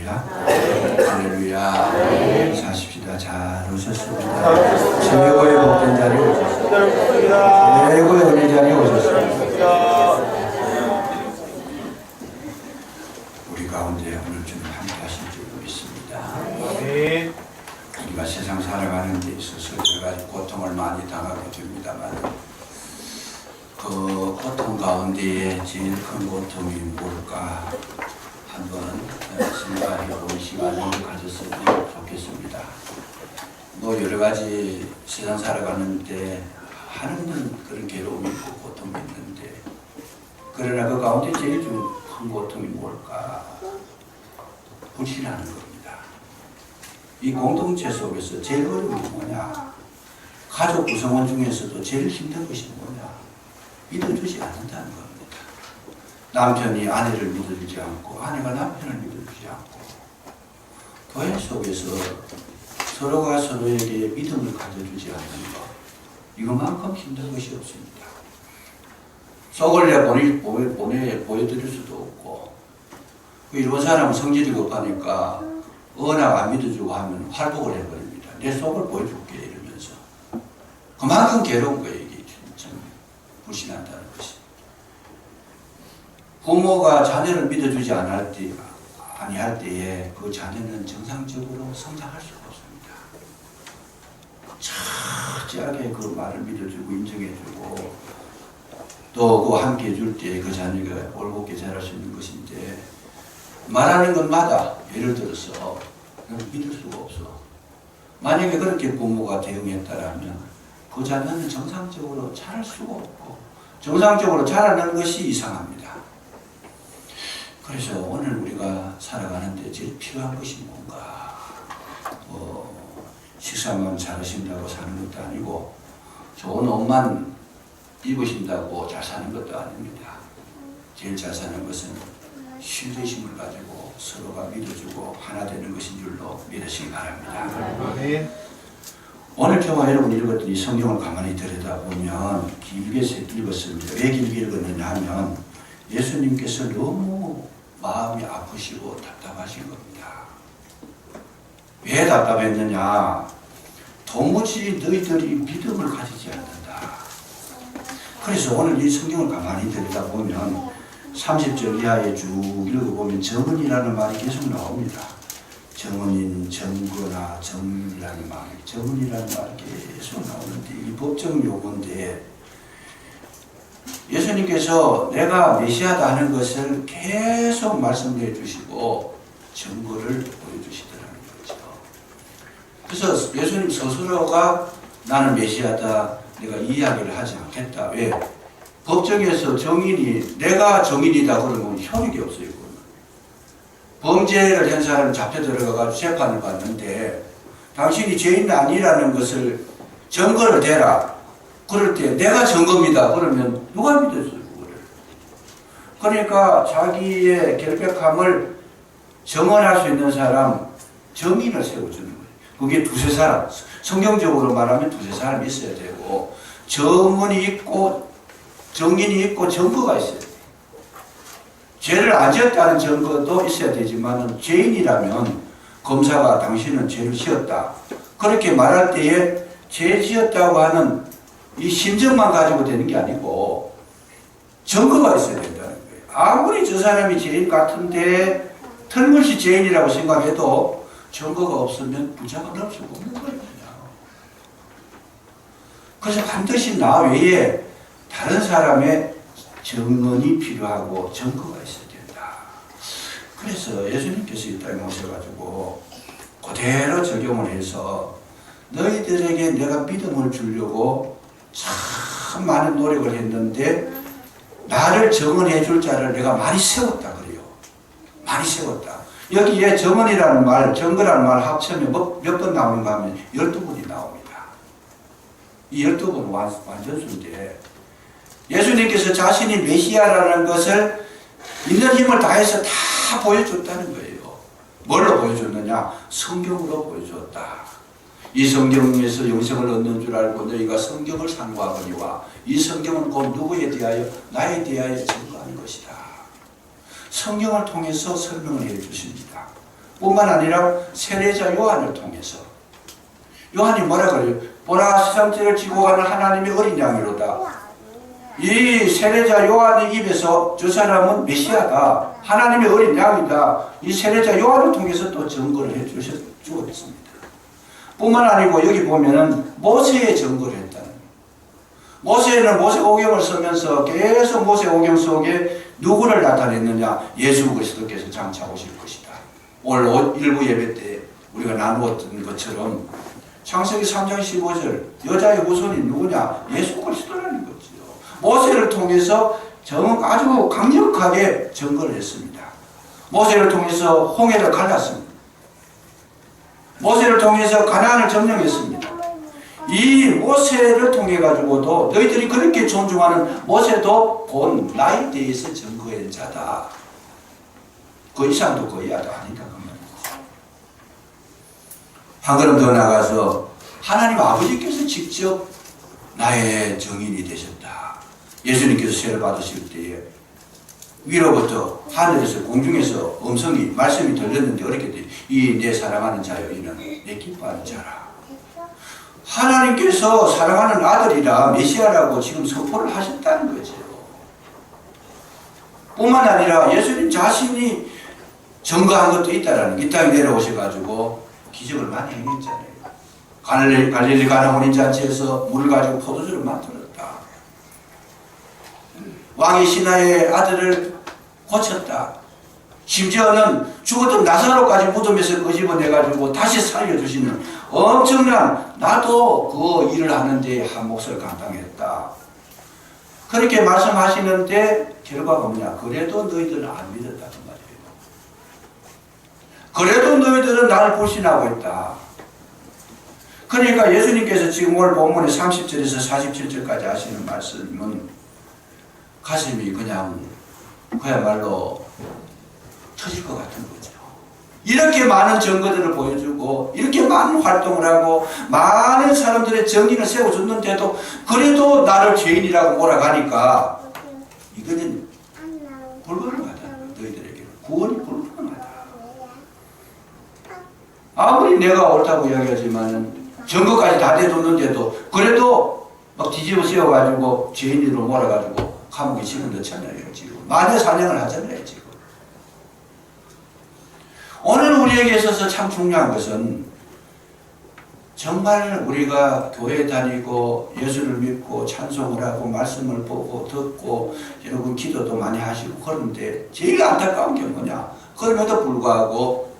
할렐루야. 할렐루야. 사십시다. 잘 오셨습니다. 최고의 복된 자리에 오셨습니다. 최고의 은혜 자리에 오셨습니다. 우리 가운데 오늘 주님 함께 하실 줄 믿습니다. 우리가 세상 살아가는 데 있어서 여러 가지 고통을 많이 당하게 됩니다만 그 고통 가운데에 제일 큰 고통이 뭘까 한번 생각해 볼 시간을 가졌으면 좋겠습니다. 뭐 여러 가지 세상 살아가는데 하는 그런 괴로움이 있고 고통이 있는데 그러나 그 가운데 제일 큰 고통이 뭘까? 불신하는 겁니다. 이 공동체 속에서 제일 어려운 게 뭐냐? 가족 구성원 중에서도 제일 힘든 것이 뭐냐? 믿어주지 않는다는 겁니다. 남편이 아내를 믿어주지 않고 아내가 남편을 믿어주지 않고 교회 속에서 서로가 서로에게 믿음을 가져주지 않는 것 이것만큼 힘든 것이 없습니다. 속을 보여드릴 수도 없고 이런 사람은 성질이 급하니까 언약 안 믿어주고 하면 활복을 해버립니다. 내 속을 보여줄게 이러면서 그만큼 괴로운 거예요. 이게 진짜 불신한다는 것이. 부모가 자녀를 믿어주지 아니할 때에 그 자녀는 정상적으로 성장할 수가 없습니다. 철저하게 그 말을 믿어주고 인정해주고 또 그 함께 해줄 때 그 자녀가 올곧게 자랄 수 있는 것인데 말하는 것마다 예를 들어서 믿을 수가 없어. 만약에 그렇게 부모가 대응했다라면 그 자녀는 정상적으로 자랄 수가 없고 정상적으로 자라는 것이 이상합니다. 그래서 오늘 우리가 살아가는데 제일 필요한 것이 뭔가 식사만 잘하신다고 사는 것도 아니고 좋은 옷만 입으신다고 잘 사는 것도 아닙니다. 제일 잘 사는 것은 신뢰심을 가지고 서로가 믿어주고 하나 되는 것인 줄로 믿으시기 바랍니다. 오늘 저와 여러분이 읽었더니 성경을 가만히 들여다보면 길게 읽었습니다. 왜 길게 읽었느냐 하면 예수님께서 너무 마음이 아프시고 답답하신 겁니다. 왜 답답했느냐? 도무지 너희들이 믿음을 가지지 않는다. 그래서 오늘 이 성경을 가만히 들여다보면 30절 이하에 쭉 읽어보면 정은이라는 말이 계속 나옵니다. 정은인, 정거나 정이라는 말, 정은이라는 말이 계속 나오는데 이 법정 용어인데 예수님께서 내가 메시아다 하는 것을 계속 말씀해 주시고 증거를 보여주시더라는 거죠. 그래서 예수님 스스로가 나는 메시아다 내가 이 이야기를 하지 않겠다. 왜? 법정에서 정인이 내가 정인이다 그러면 효력이 없어요. 범죄를 한 사람은 잡혀 들어가서 재판을 받는데 당신이 죄인 아니라는 것을 증거를 대라. 그럴 때 내가 증거입니다. 그러면 누가 믿었어요? 그거를. 그러니까 자기의 결백함을 증언할 수 있는 사람 정인을 세워주는 거예요. 그게 두세 사람. 성경적으로 말하면 두세 사람이 있어야 되고 정언이 있고 정인이 있고 증거가 있어야 돼요. 죄를 안 지었다는 증거도 있어야 되지만 죄인이라면 검사가 당신은 죄를 지었다. 그렇게 말할 때에 죄 지었다고 하는 이 심정만 가지고 되는 게 아니고 증거가 있어야 된다는 거예요. 아무리 저 사람이 죄인 같은데 틀림없이 죄인이라고 생각해도 증거가 없으면 붙잡아 넣을 수가 없는 거예요. 그래서 반드시 나 외에 다른 사람의 증언이 필요하고 증거가 있어야 된다. 그래서 예수님께서 이 땅에 오셔가지고 그대로 적용을 해서 너희들에게 내가 믿음을 주려고 참 많은 노력을 했는데 나를 증언해 줄 자를 내가 많이 세웠다 그래요. 많이 세웠다. 여기에 증언이라는 말, 증거라는 말 합치면 몇 번 나오는가 하면 12번이 나옵니다. 이 12번은 완전수인데 예수님께서 자신이 메시아라는 것을 있는 힘을 다해서 다 보여줬다는 거예요. 뭘로 보여줬느냐? 성경으로 보여줬다. 이 성경에서 영생을 얻는 줄 알고 너희가 성경을 상고하거니와 이 성경은 곧 누구에 대하여? 나에 대하여 증거하는 것이다. 성경을 통해서 설명을 해 주십니다. 뿐만 아니라 세례자 요한을 통해서. 요한이 뭐라 그래요? 보라 세상죄를 지고 가는 하나님의 어린 양이로다. 이 세례자 요한의 입에서 저 사람은 메시아다, 하나님의 어린 양이다, 이 세례자 요한을 통해서 또 증거를 해주었습니다. 뿐만 아니고 여기 보면은 모세의 증거를 했다는 거예요. 모세는 모세오경을 쓰면서 계속 모세오경 속에 누구를 나타냈느냐? 예수 그리스도께서 장차 오실 것이다. 오늘 일부 예배 때 우리가 나누었던 것처럼 창세기 3장 15절 여자의 후손이 누구냐? 예수 그리스도라는 거지요. 모세를 통해서 아주 강력하게 증거를 했습니다. 모세를 통해서 홍해를 갈랐습니다. 모세를 통해서 가나안을 점령했습니다. 이 모세를 통해 가지고도 너희들이 그렇게 존중하는 모세도 본 나에 대해서 증거한 자다. 그 이상도 그 이하도 아니다 그 말이죠. 한 걸음 더 나가서 하나님 아버지께서 직접 나의 증인이 되셨다. 예수님께서 세례 받으실 때에 위로부터 하늘에서 공중에서 음성이 말씀이 들렸는데 어떻게 돼? 이 내 사랑하는 자여 이는 내 기뻐하는 자라. 하나님께서 사랑하는 아들이라 메시아라고 지금 선포를 하셨다는 거죠. 뿐만 아니라 예수님 자신이 증거한 것도 있다라는, 이 땅에 내려오셔가지고 기적을 많이 행했잖아요. 갈릴리 가나 혼인잔치에서 물을 가지고 포도주를 만들었다. 왕이 신하의 아들을 고쳤다. 심지어는 죽었던 나사로까지 무덤에서 끄집어내가지고 다시 살려주시는 엄청난, 나도 그 일을 하는데 한 몫을 감당했다. 그렇게 말씀하시는데 결과가 뭐냐? 그래도 너희들은 안 믿었다는 말이에요. 그래도 너희들은 나를 불신하고 있다. 그러니까 예수님께서 지금 오늘 본문의 30절에서 47절까지 하시는 말씀은 가슴이 그냥 그야말로 터질 것 같은 거죠. 이렇게 많은 증거들을 보여주고 이렇게 많은 활동을 하고 많은 사람들의 정의를 세워줬는데도 그래도 나를 죄인이라고 몰아가니까 이거는 불가능하다. 너희들에게는 구원이 불가능하다. 아무리 내가 옳다고 이야기하지만 증거까지 다 대줬는데도 그래도 막 뒤집어 씌워가지고 죄인으로 몰아가지고 감옥에 집어넣잖아요. 지금 마녀 사냥을 하잖아요. 지금 오늘 우리에게 있어서 참 중요한 것은 정말 우리가 교회 다니고 예수를 믿고 찬송을 하고 말씀을 보고 듣고 여러분 기도도 많이 하시고 그런데 제일 안타까운 게 뭐냐? 그럼에도 불구하고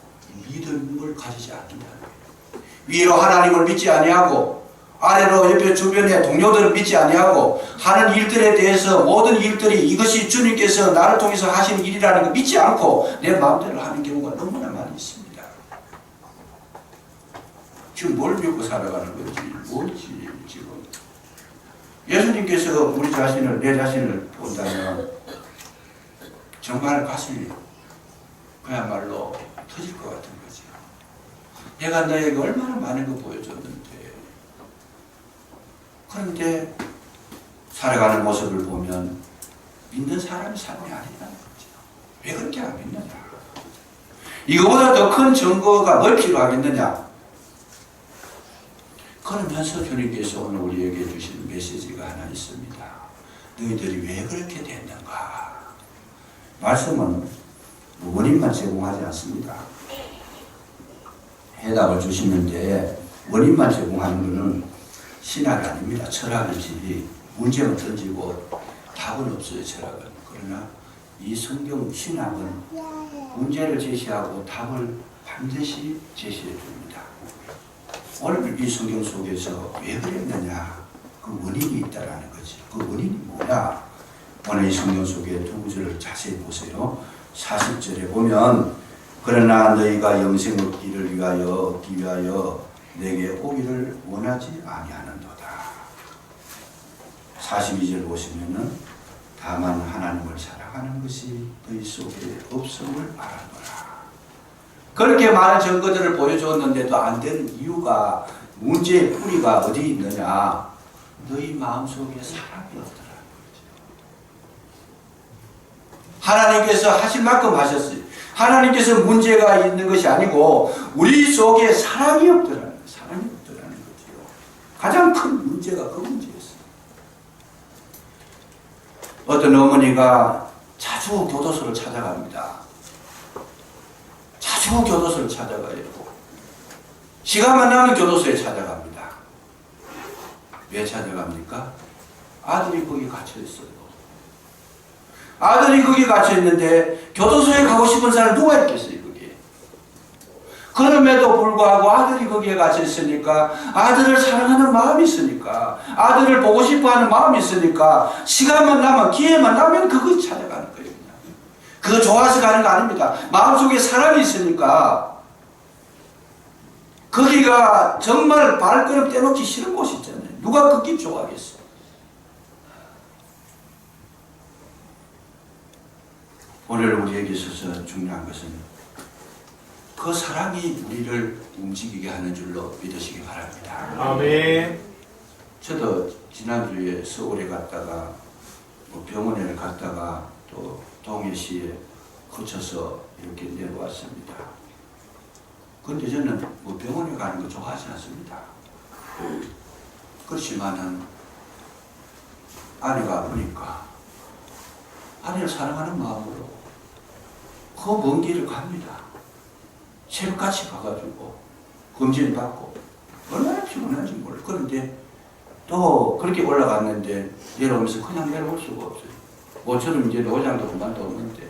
믿음을 가지지 않는다는 거예요. 위로 하나님을 믿지 아니하고 아래로 옆에 주변의 동료들을 믿지 아니하고 하는 일들에 대해서 모든 일들이 이것이 주님께서 나를 통해서 하시는 일이라는 걸 믿지 않고 내 마음대로 하는 경우가 너무나 많이 있습니다. 지금 뭘 믿고 살아가는 건지 뭘지 지금 예수님께서 우리 자신을 내 자신을 본다면 정말 가슴이 그야말로 터질 것 같은 거죠. 내가 너에게 얼마나 많은 거 보여줬는데 그런데 살아가는 모습을 보면 믿는 사람의 삶이 아니라는 거죠. 왜 그렇게 안 믿느냐? 이거보다 더 큰 증거가 뭘 필요하겠느냐? 그러면서 주님께서 오늘 우리에게 주신 메시지가 하나 있습니다. 너희들이 왜 그렇게 됐는가? 말씀은 원인만 제공하지 않습니다. 해답을 주시는데 원인만 제공하는 것은 신학이 아닙니다. 철학이지. 문제만 던지고 답은 없어요. 철학은. 그러나 이 성경 신학은 문제를 제시하고 답을 반드시 제시해 줍니다. 오늘 이 성경 속에서 왜 그랬느냐? 그 원인이 있다라는 거지. 그 원인이 뭐냐? 오늘 이 성경 속에 두 구절을 자세히 보세요. 40절에 보면 그러나 너희가 영생 얻기를 얻기 위하여 내게 오기를 원하지 아니하는도다. 42절 보시면은 다만 하나님을 사랑하는 것이 너희 속에 없음을 말하노라. 그렇게 많은 증거들을 보여줬는데도 안 되는 이유가, 문제의 뿌리가 어디 있느냐? 너희 마음속에 사랑이 없더라는 거죠. 하나님께서 하실 만큼 하셨어요. 하나님께서 문제가 있는 것이 아니고 우리 속에 사랑이 없더라는 거예요. 사랑이 없더라는 거죠. 가장 큰 문제가 그 문제였어요. 어떤 어머니가 자주 교도소를 찾아갑니다. 자주 교도소를 찾아가요. 시간만 나면 교도소에 찾아갑니다. 왜 찾아갑니까? 아들이 거기 갇혀 있어요. 아들이 거기 갇혀 있는데 교도소에 가고 싶은 사람 누가 있겠어요, 거기에. 그럼에도 불구하고 아들이 거기에 갇혀 있으니까, 아들을 사랑하는 마음이 있으니까, 아들을 보고 싶어 하는 마음이 있으니까, 시간만 나면, 기회만 나면 그거 찾아가는 거예요, 그냥. 그거 좋아서 가는 거 아닙니다. 마음속에 사랑이 있으니까, 거기가 정말 발걸음 떼놓기 싫은 곳이 있잖아요. 누가 거기 좋아하겠어요? 오늘 우리에게 있어서 중요한 것은 그 사랑이 우리를 움직이게 하는 줄로 믿으시기 바랍니다. 아멘. 저도 지난주에 서울에 갔다가 병원에 갔다가 또 동해시에 거쳐서 이렇게 내려왔습니다. 그런데 저는 병원에 가는 거 좋아하지 않습니다. 그렇지만은 아내가 아프니까 아내를 사랑하는 마음으로 그 먼 길을 갑니다. 새벽같이 가가지고 검진 받고 얼마나 피곤한지 몰라요. 그런데 또 그렇게 올라갔는데 내려오면서 그냥 내려올 수가 없어요. 모처럼 이제 노장도 그만뒀는데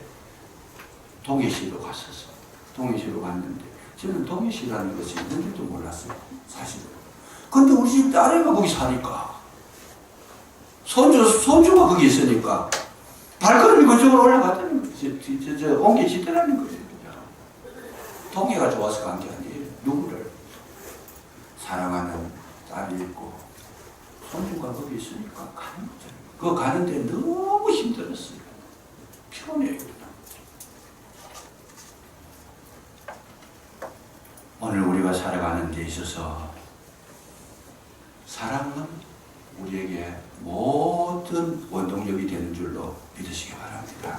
동해시로 갔었어요. 동해시로 갔는데 저는 동해시라는 것이 있는지도 몰랐어요. 사실은. 근데 우리 집 딸애가 거기 사니까 손주가 거기 있으니까 발걸음이 그쪽으로 올라갔다는 거예요. 옮겨지더라는 거예요. 그냥. 동해가 좋아서 간 게 아니에요. 누구를 사랑하는 딸이 있고 손주가 거기 있으니까 가는 거죠. 그거 가는데 너무 힘들었어요. 피곤해요. 오늘 우리가 살아가는 데 있어서 사랑은 우리에게 모든 원동력이 되는 줄로 믿으시기 바랍니다.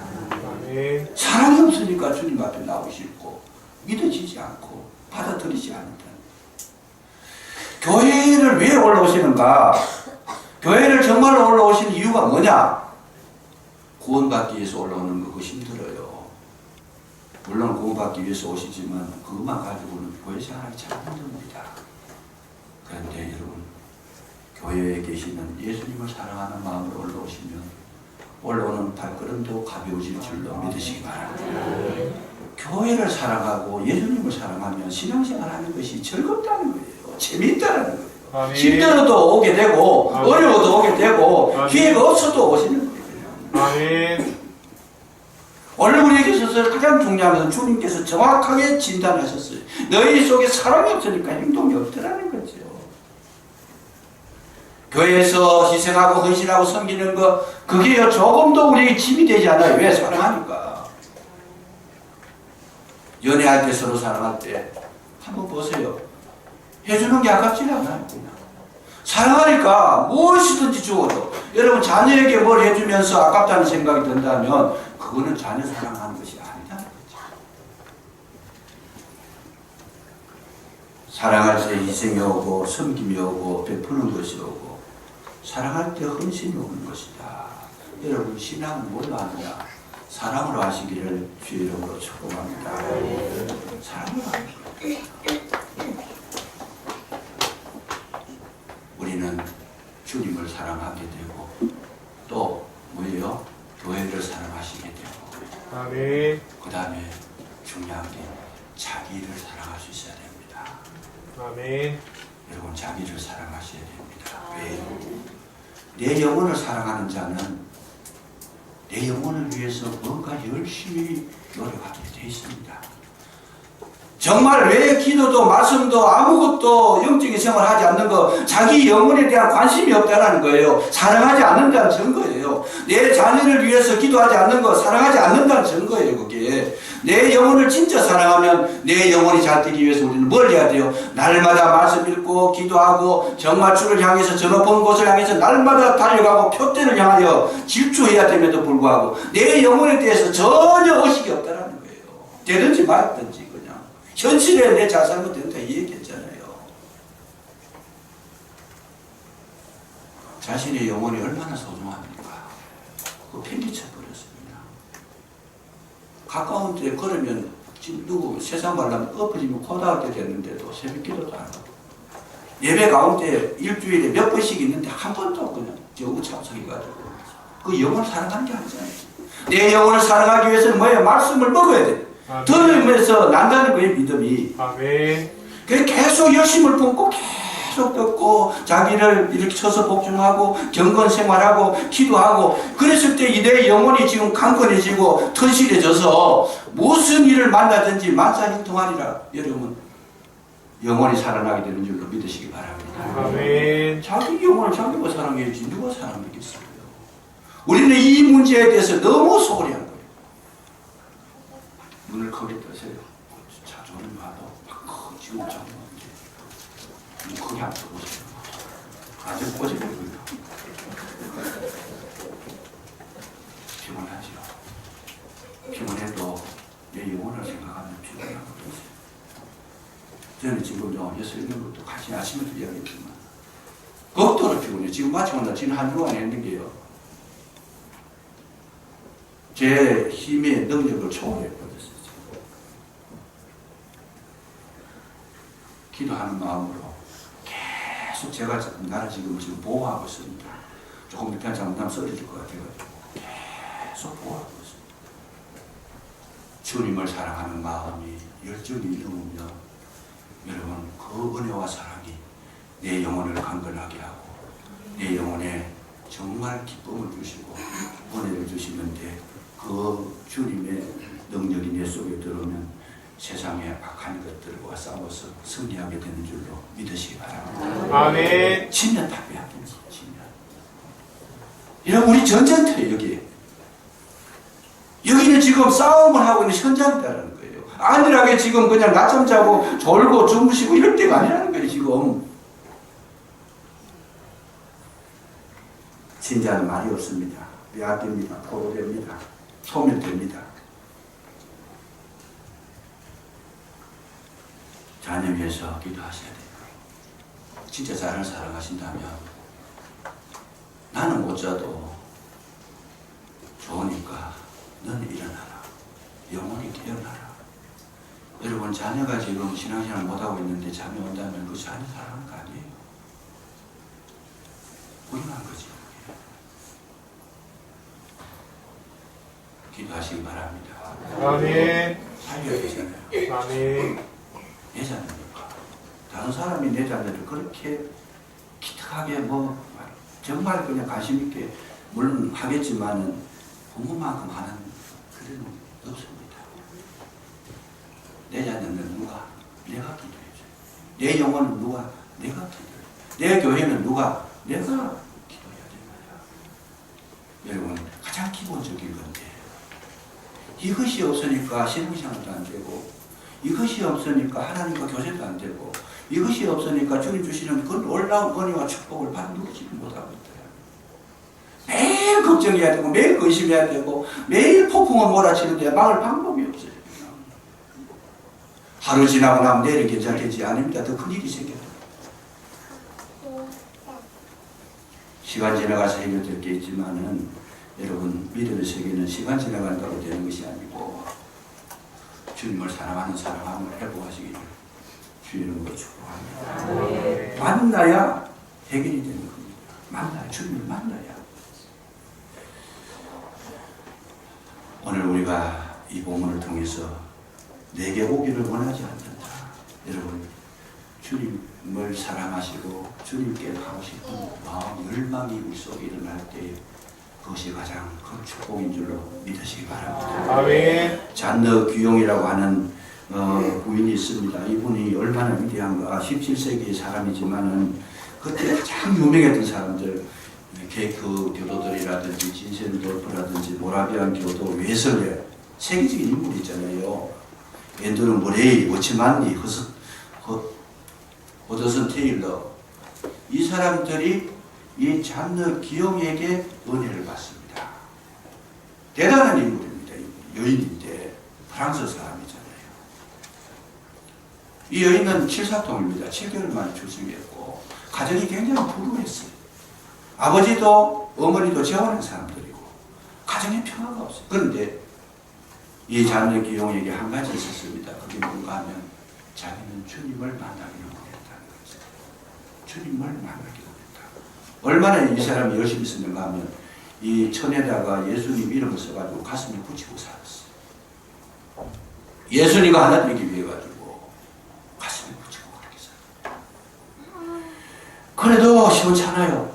아멘. 사랑이 없으니까 주님 앞에 나오시고 믿어지지 않고 받아들이지 않는다. 교회를 왜 올라오시는가? 교회를 정말로 올라오시는 이유가 뭐냐? 구원받기 위해서 올라오는 거 그거 힘들어요. 물론 구원받기 위해서 오시지만 그것만 가지고는 교회 생활이 잘 힘듭니다. 그런데 여러분 교회에 계시는 예수님을 사랑하는 마음으로 올라오시면 올라오는 발걸음도 가벼워질 줄로 믿으시기 바랍니다. 교회를 사랑하고 예수님을 사랑하면 신앙생활하는 것이 즐겁다는 거예요. 재미있다는 거예요. 아멘. 힘들어도 오게 되고 아멘. 어려워도 오게 되고 아멘. 기회가 없어도 오시는 거예요. 아멘. 오늘 우리에게 있어서 가장 중요한 것은 주님께서 정확하게 진단하셨어요. 너희 속에 사랑이 없으니까 행동이 없더라는 거죠. 교회에서 희생하고 헌신하고 섬기는 거 그게 조금도 우리에게 짐이 되지 않아요. 왜? 사랑하니까. 연애할 때 서로 사랑할 때 한번 보세요. 해주는 게 아깝지 않아요. 그냥. 사랑하니까 무엇이든지 주어도 여러분 자녀에게 뭘 해주면서 아깝다는 생각이 든다면 그거는 자녀 사랑하는 것이 아니다는 거죠. 사랑할 때 희생이 오고 섬김이 오고 베푸는 것이 오고 사랑할 때 헌신이 오는 것이다. 여러분 신앙은 뭘로 하느냐? 사랑으로 하시기를 주의 이름으로 축복합니다. 사랑으로 하는 거예요. 우리는 주님을 사랑하게 되고 또 뭐예요? 교회를 사랑하시게 되고 아멘. 그 다음에 중요한 게 자기를 사랑할 수 있어야 됩니다. 아멘. 여러분 자기를 사랑하셔야 됩니다. 왜요? 내 영혼을 사랑하는 자는 내 영혼을 위해서 뭔가 열심히 노력하게 되어 있습니다. 정말 왜 기도도 말씀도 아무것도 영적인 생활을 하지 않는 거 자기 영혼에 대한 관심이 없다는 거예요. 사랑하지 않는다는 증거예요. 내 자녀를 위해서 기도하지 않는 거 사랑하지 않는다는 증거예요. 그게 내 영혼을 진짜 사랑하면 내 영혼이 잘 되기 위해서 우리는 뭘 해야 돼요? 날마다 말씀 읽고 기도하고 정말 주를 향해서 저 높은 곳을 향해서 날마다 달려가고 표대를 향하여 질주해야 됨에도 불구하고 내 영혼에 대해서 전혀 의식이 없다는 거예요. 되든지 말든지 그냥 현실에 내 자살도 된다 이 얘기했잖아요. 자신의 영혼이 얼마나 소중합니까? 그거 팽개쳐 버렸습니다. 가까운 데 걸으면 지금 누구 세상 말하면 엎어지면 고등학교 됐는데도 새벽기도도 안 하고 예배 가운데 일주일에 몇 번씩 있는데 한 번도 그냥 저거 참석해가지고 그 영혼을 사랑하는 게 아니잖아요. 내 영혼을 사랑하기 위해서는 뭐예요? 말씀을 먹어야 돼. 들으면서 난다는 거예요, 믿음이. 아멘. 그래서 계속 열심을 붓고 계속 듣고 자기를 이렇게 쳐서 복종하고 경건 생활하고 기도하고 그랬을 때 내 영혼이 지금 강건해지고 튼실해져서 무슨 일을 만나든지 만사형통하리라. 여러분 영혼이 살아나게 되는 줄로 믿으시기 바랍니다. 아멘. 자기 영혼을 자기가 사랑해야지 누가 사랑하겠어요? 우리는 이 문제에 대해서 너무 소홀히 한 거예요. 눈을 크게 뜨세요. 자주 오는 봐도 막 지금 장난 눈 크게 안 떠보세요. 아주 꼬집어요. 피곤하죠. 피곤해도 내 영혼을 생각하면 피곤한 거죠. 저는 지금 여섯 명도 같이 아침에도 이야기했지만 극도로 피곤해요. 지금 마치고 나 지금 한 주간 했는 게요. 제 힘의 능력을 초월해버렸어요. 기도하는 마음으로 계속 제가 나를 지금 보호하고 있습니다. 조금 밑에 잘못하면 쓰러질 것 같아가지고 계속 보호하고 있습니다. 주님을 사랑하는 마음이 열정이 있으면 여러분 그 은혜와 사랑이 내 영혼을 강건하게 하고 내 영혼에 정말 기쁨을 주시고 은혜를 주시는데 그 주님의 능력이 내 속에 들어오면 세상의 악한 것들과 싸워서 승리하게 되는 줄로 믿으시기 바랍니다. 아멘. 지면 답변하겠지. 지면. 이런 우리 전쟁터예요. 여기는 지금 싸움을 하고 있는 현장이라는 거예요. 안일하게 지금 그냥 낮잠 자고 졸고 주무시고 이럴 때가 아니라는 거예요. 지금 진짜는 말이 없습니다. 빼앗깁니다. 포로됩니다. 소멸됩니다. 자녀 위해서 기도하셔야 돼요. 진짜 자녀를 사랑하신다면 나는 못 자도 좋으니까 너는 일어나라. 영원히 깨어나라. 여러분 자녀가 지금 신앙생활 못하고 있는데 잠이 온다면 그 자녀 사랑하는 거 아니에요. 불행한 거지. 기도하시기 바랍니다. 아멘. 살려야 되잖아요. 아멘. 내 자녀니까. 다른 사람이 내 자녀를 그렇게 기특하게 정말 그냥 관심 있게 물론 하겠지만은 부모만큼 하는 그런 없습니다. 내 자녀는 누가? 내가 기도해줘. 내 영혼은 누가? 내가 기도해. 내 교회는 누가? 내가 기도해야 됩니다. 여러분 가장 기본적인 건데 이것이 없으니까 신앙생활도 안 되고 이것이 없으니까 하나님과 교제도 안 되고 이것이 없으니까 주님 주시는 그 놀라운 은혜와 축복을 누리지 못하고 있어요. 매일 걱정해야 되고 매일 의심해야 되고 매일 폭풍을 몰아치는데 막을 방법이 없어요. 하루 지나고 나면 내일은 괜찮겠지 아닙니다. 더 큰 일이 생겨요. 시간 지나가서 해결될 게 있지만은 여러분 믿음의 세계는 시간 지나간다고 되는 것이 아니고 주님을 사랑하는 사랑함을 회복하시기를 주의 이름으로 축복합니다. 만나야 해결이 되는 겁니다. 만나야 주님을 만나야. 오늘 우리가 이 본문을 통해서 내게 오기를 원하지 않는다. 여러분 주님을 사랑하시고 주님께 가고 싶은 마음 열망이 우리 속에 일어날 때 그것이 가장 큰 축복인 줄로 믿으시기 바랍니다. 아멘. 잔더 귀용이라고 하는 부인이 있습니다. 이분이 얼마나 위대한가. 17세기의 사람이지만은 그때 가장 유명했던 사람들 케이크 교도들이라든지 진센돌프라든지 모라비안 교도 웨슬레 세계적인 인물이 있잖아요. 앤드루 머레이, 워치만리, 허더슨 테일러 이 사람들이 이 잔더 귀용에게 은혜를 받습니다. 대단한 인물입니다. 여인인데 프랑스 사람이잖아요. 이 여인은 칠사통입니다. 7개월 만에 출생했고 가정이 굉장히 불우했어요. 아버지도 어머니도 재혼한 사람들이고 가정에 평화가 없어요. 그런데 이 자녀 기용에게 한 가지 있었습니다. 그게 뭔가 하면 자기는 주님을 만나기를 원했다는 거죠. 주님을 만나기를 원했다. 얼마나 이 사람이 열심히 썼는가 하면 이 천에다가 예수님 이름을 써가지고 가슴에 붙이고 살았어요. 예수님과 하나 되기 위해 가지고 가슴에 붙이고 그렇게 살아요. 그래도 시원찮아요.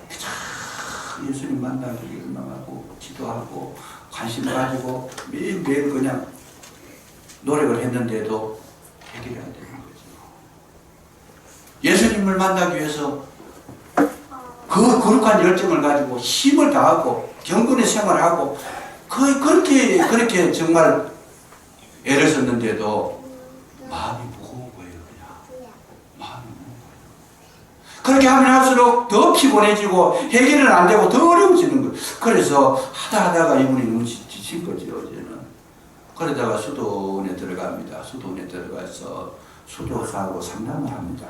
예수님 만나기를 열망하고 기도하고 관심 가지고 매일매일 그냥 노력을 했는데도 해결이 안 되는 거죠. 예수님을 만나기 위해서 그 거룩한 열정을 가지고 힘을 다하고 경건의 생활하고 거의 그렇게 정말 애를 썼는데도 마음이 무거운 거예요. 그냥 마음이 무거운 거예요. 그렇게 하면 할수록 더 피곤해지고 해결은 안 되고 더 어려워지는 거예요. 그래서 하다가 이분이 너무 지친 거죠. 어제는. 그러다가 수도원에 들어갑니다. 수도원에 들어가서 수도사하고 상담을 합니다.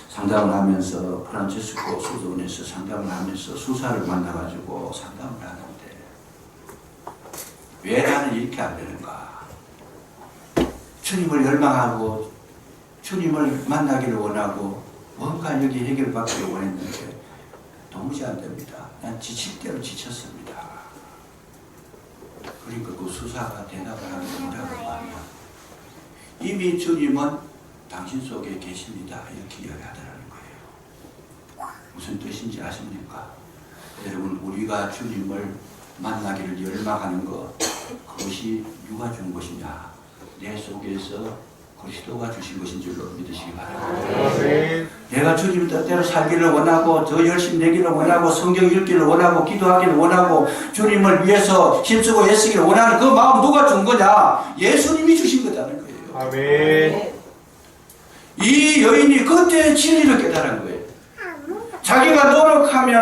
상담을 하면서 프란치스코 수도원에서 상담을 하면서 수사를 만나가지고 상담을 하는데 왜 나는 이렇게 안 되는가? 주님을 열망하고 주님을 만나기를 원하고 뭔가 여기 해결받기를 원했는데 도무지 안 됩니다. 난 지칠 대로 지쳤습니다. 그러니까 그 수사가 대답을 하는 게 뭐라고 하면 이미 주님은 당신 속에 계십니다. 이렇게 이야기하더라는 거예요. 무슨 뜻인지 아십니까? 여러분 우리가 주님을 만나기를 열망하는 것 그것이 누가 준 것이냐? 내 속에서 그리스도가 주신 것인 줄로 믿으시기 바랍니다. 내가 주님 뜻대로 살기를 원하고 더 열심히 내기를 원하고 성경 읽기를 원하고 기도하기를 원하고 주님을 위해서 힘쓰고 애쓰기를 원하는 그 마음 누가 준 거냐? 예수님이 주신 거다는 거예요. 아멘. 이 여인이 그때 진리를 깨달은 거예요. 자기가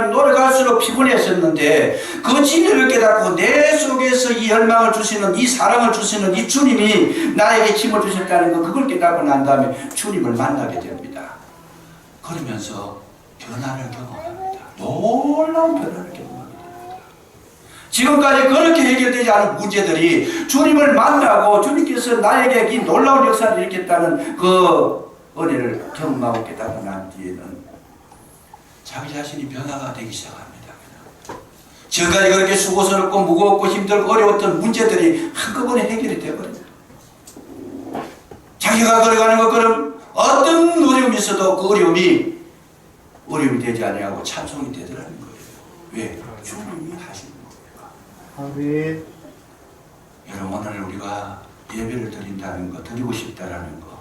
노력할수록 피곤했었는데 그 진리를 깨닫고 내 속에서 이 열망을 주시는 이 사랑을 주시는 이 주님이 나에게 힘을 주셨다는 거 그걸 깨닫고 난 다음에 주님을 만나게 됩니다. 그러면서 변화를 경험합니다. 놀라운 변화를 경험합니다. 지금까지 그렇게 해결되지 않은 문제들이 주님을 만나고 주님께서 나에게 이 놀라운 역사를 일으켰다는 그 은혜를 경험하고 깨닫고 난 뒤에는 자기 자신이 변화가 되기 시작합니다. 지금까지 그렇게 수고스럽고 무겁고 힘들고 어려웠던 문제들이 한꺼번에 해결이 되어버립니다. 자기가 걸어가는 것처럼 어떤 어려움이 있어도 그 어려움이 되지 아니하고 찬송이 되더라는 거예요. 왜? 주님이 하시는 거니까. 아멘. 여러분 오늘 우리가 예배를 드린다는 거, 드리고 싶다라는 거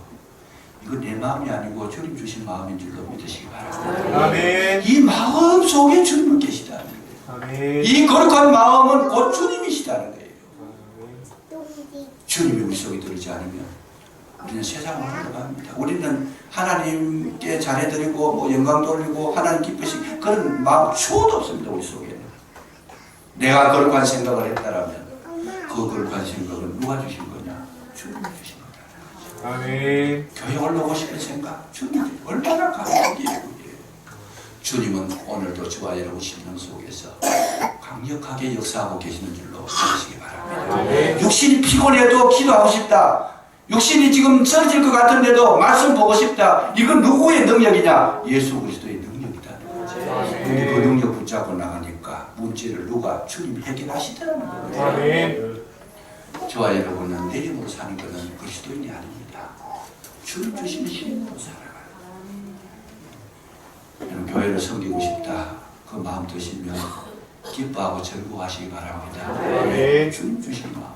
이거 내 마음이 아니고 주님 주신 마음인 줄로 믿으시기 바랍니다. 아멘. 이 마음 속에 주님은 계시다는 거예요. 아멘. 이 거룩한 마음은 곧 주님이시다는 거예요. 주님이 우리 속에 들지 않으면 우리는 세상을 흘러갑니다. 우리는 하나님께 잘해드리고 뭐 영광 돌리고 하나님 기쁘시 그런 마음 추호도 없습니다. 우리 속에는. 내가 거룩한 생각을 했다라면 그 거룩한 생각은 누가 주신 거냐? 주님이 주신 거다. 아멘. 교회 올라오고 싶은 생각 주님 얼마나 감격이에요. 주님은 오늘도 저와 여러분 심령 속에서 강력하게 역사하고 계시는 줄로 믿으시기 바랍니다. 아멘. 육신이 피곤해도 기도하고 싶다. 육신이 지금 쓰러질 것 같은데도 말씀 보고 싶다. 이건 누구의 능력이냐? 예수 그리스도의 능력이다. 근데 그 능력 붙잡고 나가니까 문제를 누가 주님이 해결하시더라는 거예요. 아멘. 저와 여러분은 내 힘으로 사는 것은 그리스도인이 아닙니다. 주님 주시는 힘으로 살아가요. 여러분 교회를 섬기고 싶다. 그 마음 드시면 기뻐하고 즐거워하시기 바랍니다. 네. 주님 주신 마음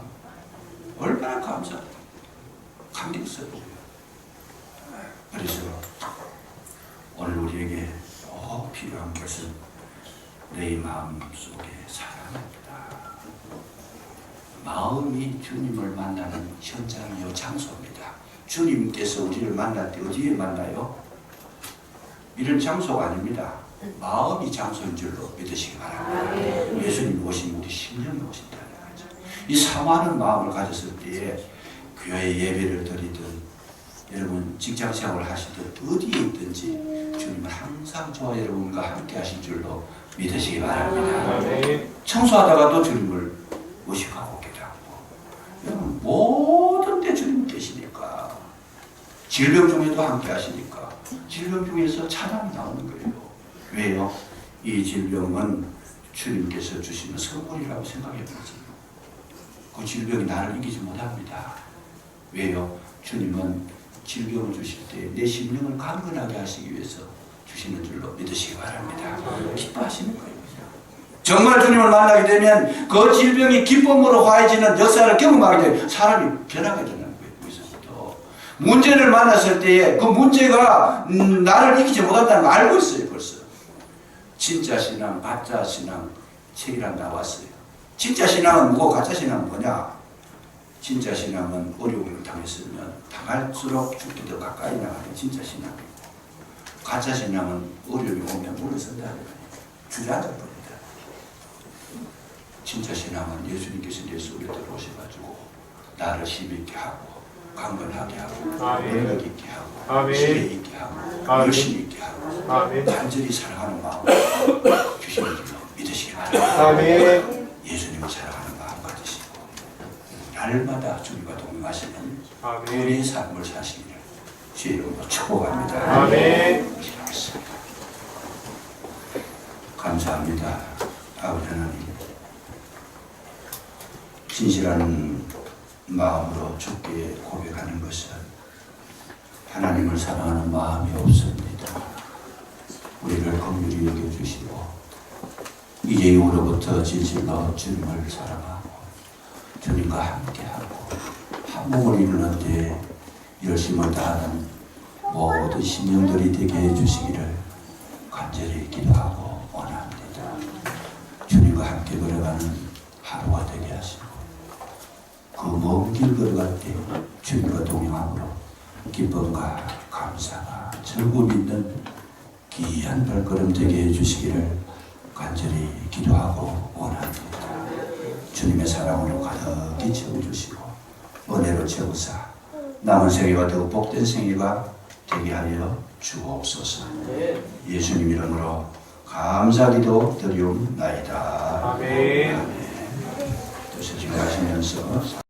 얼마나 감사합니다. 감격스러워요. 그래서 오늘 우리에게 꼭 필요한 것은 내 마음 속에 사랑입니다. 마음이 주님을 만나는 현장이요 장소입니다. 주님께서 우리를 만날 때 어디에 만나요? 이런 장소가 아닙니다. 마음이 장소인 줄로 믿으시기 바랍니다. 예수님 오신 우리 심령이 오신다는 거죠. 이 사모하는 마음을 가졌을 때에 교회 예배를 드리든 여러분 직장 생활을 하시든 어디에 있든지 주님은 항상 저와 여러분과 함께 하실 줄로 믿으시기 바랍니다. 아멘. 청소하다가도 주님을 의식하고 기도하고 여러분 모든 때 주님 계시니까 질병 중에도 함께 하시니까 질병 중에서 찬양이 나오는 거예요. 왜요? 이 질병은 주님께서 주시는 선물이라고 생각해 보세요. 그 질병이 나를 이기지 못합니다. 왜요? 주님은 질병을 주실 때 내 심령을 강건하게 하시기 위해서 주시는 줄로 믿으시기 바랍니다. 기뻐하시는 거예요. 정말 주님을 만나게 되면 그 질병이 기쁨으로 화해지는 역사를 경험하게 되면 사람이 변하게 되는 거예요. 거기서부터 문제를 만났을 때에 그 문제가 나를 이기지 못한다는 걸 알고 있어요. 벌써 진짜 신앙, 가짜 신앙 책이란 나왔어요. 진짜 신앙은 뭐고 가짜 신앙은 뭐냐? 진짜 신앙은 어려움을 당했으면 당할수록 죽기 더 가까이 나가는 진짜 신앙이고, 가짜 신앙은 어려움이 오면 물러선다는 거예요. 주저앉아 버린다. 진짜 신앙은 예수님께서 내 속에 들어오셔가지고 나를 힘있게 하고 강건하게 하고 능력 있게 하고 지혜 있게 하고 열심히 있게 하고 간절히 사랑하는 마음 주시는 줄로 믿으시기 바랍니다. 아멘. 예수님을 사랑하는 마음 가지시고 날마다 주님과 동행하시는 아멘. 우리의 삶을 사시기를 주의 이름으로 축복합니다. 아멘. 기도하겠습니다. 감사합니다. 아버지 하나님, 진실한 마음으로 주께 고백하는 것은 하나님을 사랑하는 마음이 없습니다. 우리를 긍휼히 여겨주시고 이제 이후로부터 진실로 주님을 사랑하고 주님과 함께하고 한 몸을 이루는 데 열심을 다하는 모든 신령들이 되게 해주시기를 간절히 기도하고 원합니다. 주님과 함께 걸어가는 하루가 되게 하시고 그 먼 길 걸어갈 때 주님과 동행함으로 기쁨과 감사가 즐거움 있는 귀한 발걸음 되게 해주시기를 간절히 기도하고 원합니다. 주님의 사랑으로 가득히 채워주시고 은혜로 채우사 남은 생애가 더 복된 생애가 되게 하여 주옵소서. 예수님 이름으로 감사기도 드리옵나이다. 아멘. 아멘. 또 지금 하시면서